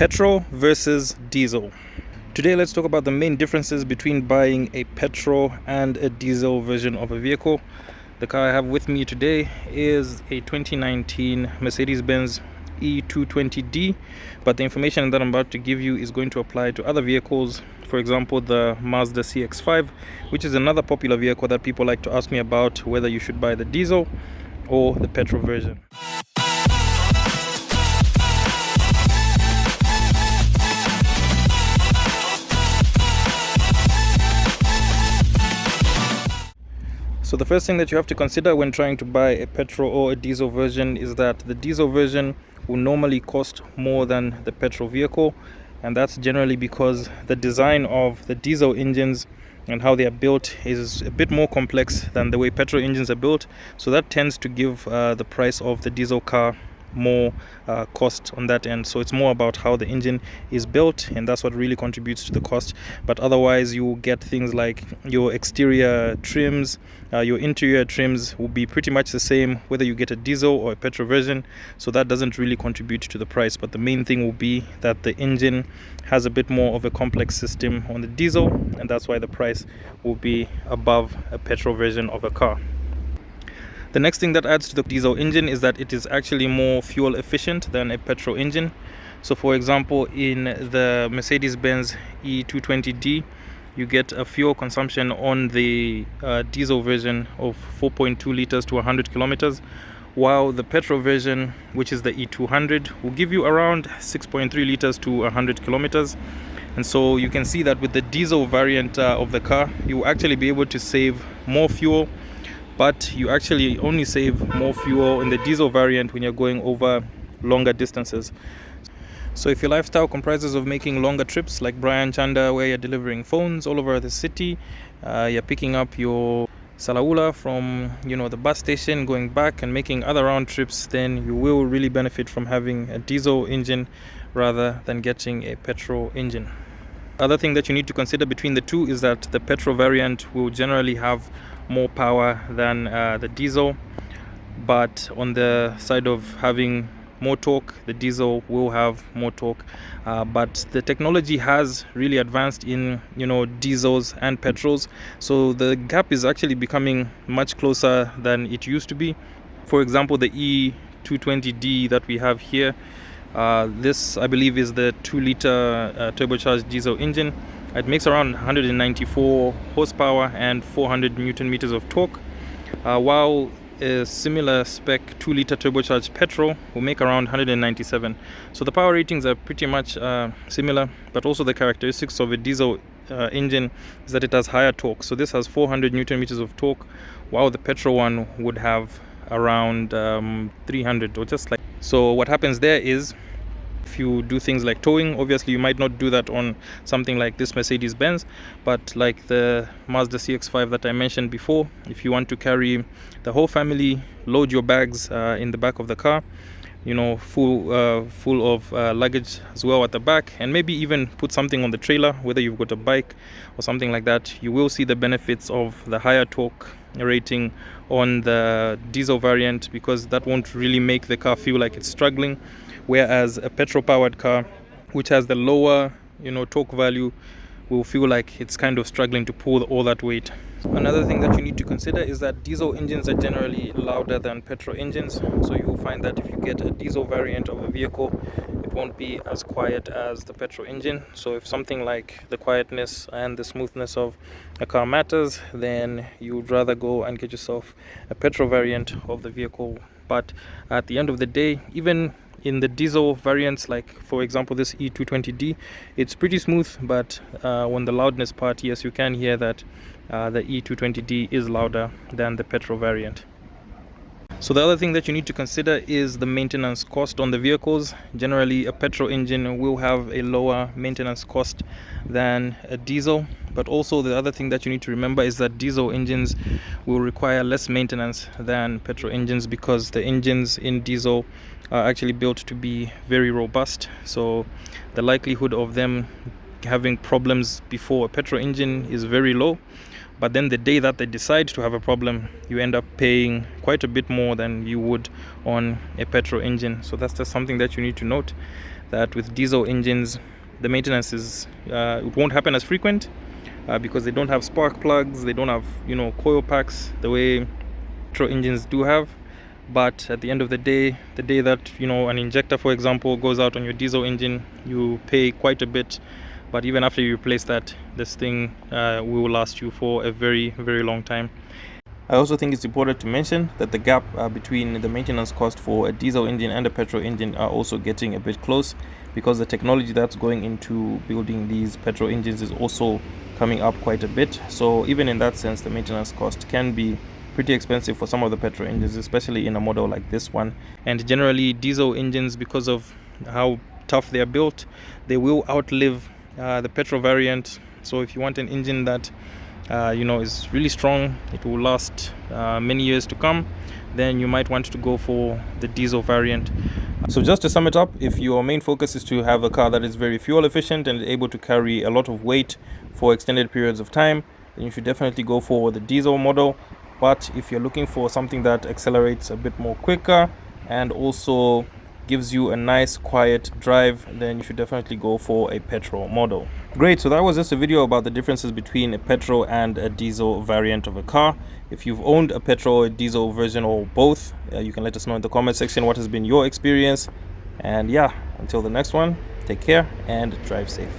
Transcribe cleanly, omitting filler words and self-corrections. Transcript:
Petrol versus diesel. Today let's talk about the main differences between buying a petrol and a diesel version of a vehicle. The car I have with me today is a 2019 Mercedes-Benz E220D, but the information that I'm about to give you is going to apply to other vehicles. For example, the Mazda CX-5, which is another popular vehicle that people like to ask me about, whether you should buy the diesel or the petrol version. So the first thing that you have to consider when trying to buy a petrol or a diesel version is that the diesel version will normally cost more than the petrol vehicle, and that's generally because the design of the diesel engines and how they are built is a bit more complex than the way petrol engines are built. So that tends to give the price of the diesel car more cost on that end. So it's more about how the engine is built, and that's what really contributes to the cost. But otherwise, you get things like your exterior trims, your interior trims will be pretty much the same whether you get a diesel or a petrol version, so that doesn't really contribute to the price. But the main thing will be that the engine has a bit more of a complex system on the diesel, and that's why the price will be above a petrol version of a car. The next thing that adds to the diesel engine is that it is actually more fuel efficient than a petrol engine. So for example, in the Mercedes-Benz E220D, you get a fuel consumption on the diesel version of 4.2 liters to 100 kilometers, while the petrol version, which is the E200, will give you around 6.3 liters to 100 kilometers. And so you can see that with the diesel variant of the car, you will actually be able to save more fuel, but you actually only save more fuel in the diesel variant when you're going over longer distances. So if your lifestyle comprises of making longer trips like Brian Chanda, where you're delivering phones all over the city, you're picking up your salaula from the bus station, going back and making other round trips, then you will really benefit from having a diesel engine rather than getting a petrol engine. Other thing that you need to consider between the two is that the petrol variant will generally have more power than the diesel, but on the side of having more torque, the diesel will have more torque. But the technology has really advanced in diesels and petrols, so the gap is actually becoming much closer than it used to be. For example, the E220D that we have here, this I believe is the 2-liter turbocharged diesel engine. It makes around 194 horsepower and 400 newton meters of torque, while a similar spec 2-liter turbocharged petrol will make around 197. So the power ratings are pretty much similar, but also the characteristics of a diesel engine is that it has higher torque. So this has 400 newton meters of torque, while the petrol one would have around 300 or just like. So what happens there is, if you do things like towing, obviously you might not do that on something like this Mercedes-Benz, but like the Mazda CX-5 that I mentioned before, if you want to carry the whole family, load your bags in the back of the car, full of luggage as well at the back, and maybe even put something on the trailer, whether you've got a bike or something like that, you will see the benefits of the higher torque rating on the diesel variant, because that won't really make the car feel like it's struggling, whereas a petrol powered car, which has the lower torque value, will feel like it's kind of struggling to pull all that weight. Another thing that you need to consider is that diesel engines are generally louder than petrol engines. So you will find that if you get a diesel variant of a vehicle, it won't be as quiet as the petrol engine. So if something like the quietness and the smoothness of a car matters, then you would rather go and get yourself a petrol variant of the vehicle. But at the end of the day, even in the diesel variants, like for example this E220D, it's pretty smooth, but on the loudness part, yes, you can hear that the E220D is louder than the petrol variant. So the other thing that you need to consider is the maintenance cost on the vehicles. Generally, a petrol engine will have a lower maintenance cost than a diesel, but also the other thing that you need to remember is that diesel engines will require less maintenance than petrol engines, because the engines in diesel are actually built to be very robust. So the likelihood of them having problems before a petrol engine is very low. But then the day that they decide to have a problem, you end up paying quite a bit more than you would on a petrol engine. So that's just something that you need to note, that with diesel engines, the maintenance is it won't happen as frequent because they don't have spark plugs, they don't have coil packs the way petrol engines do have. But at the end of the day that an injector, for example, goes out on your diesel engine, you pay quite a bit. But even after you replace that, this thing will last you for a very, very long time. I also think it's important to mention that the gap between the maintenance cost for a diesel engine and a petrol engine are also getting a bit close, because the technology that's going into building these petrol engines is also coming up quite a bit. So even in that sense, the maintenance cost can be pretty expensive for some of the petrol engines, especially in a model like this one. And generally, diesel engines, because of how tough they are built, they will outlive the petrol variant. So if you want an engine that is really strong, it will last many years to come, then you might want to go for the diesel variant. So just to sum it up, if your main focus is to have a car that is very fuel efficient and able to carry a lot of weight for extended periods of time, then you should definitely go for the diesel model. But if you're looking for something that accelerates a bit more quicker and also gives you a nice quiet drive, then you should definitely go for a petrol model. Great, so that was just a video about the differences between a petrol and a diesel variant of a car. If you've owned a petrol or a diesel version or both, you can let us know in the comment section what has been your experience. And yeah, until the next one, take care and drive safe.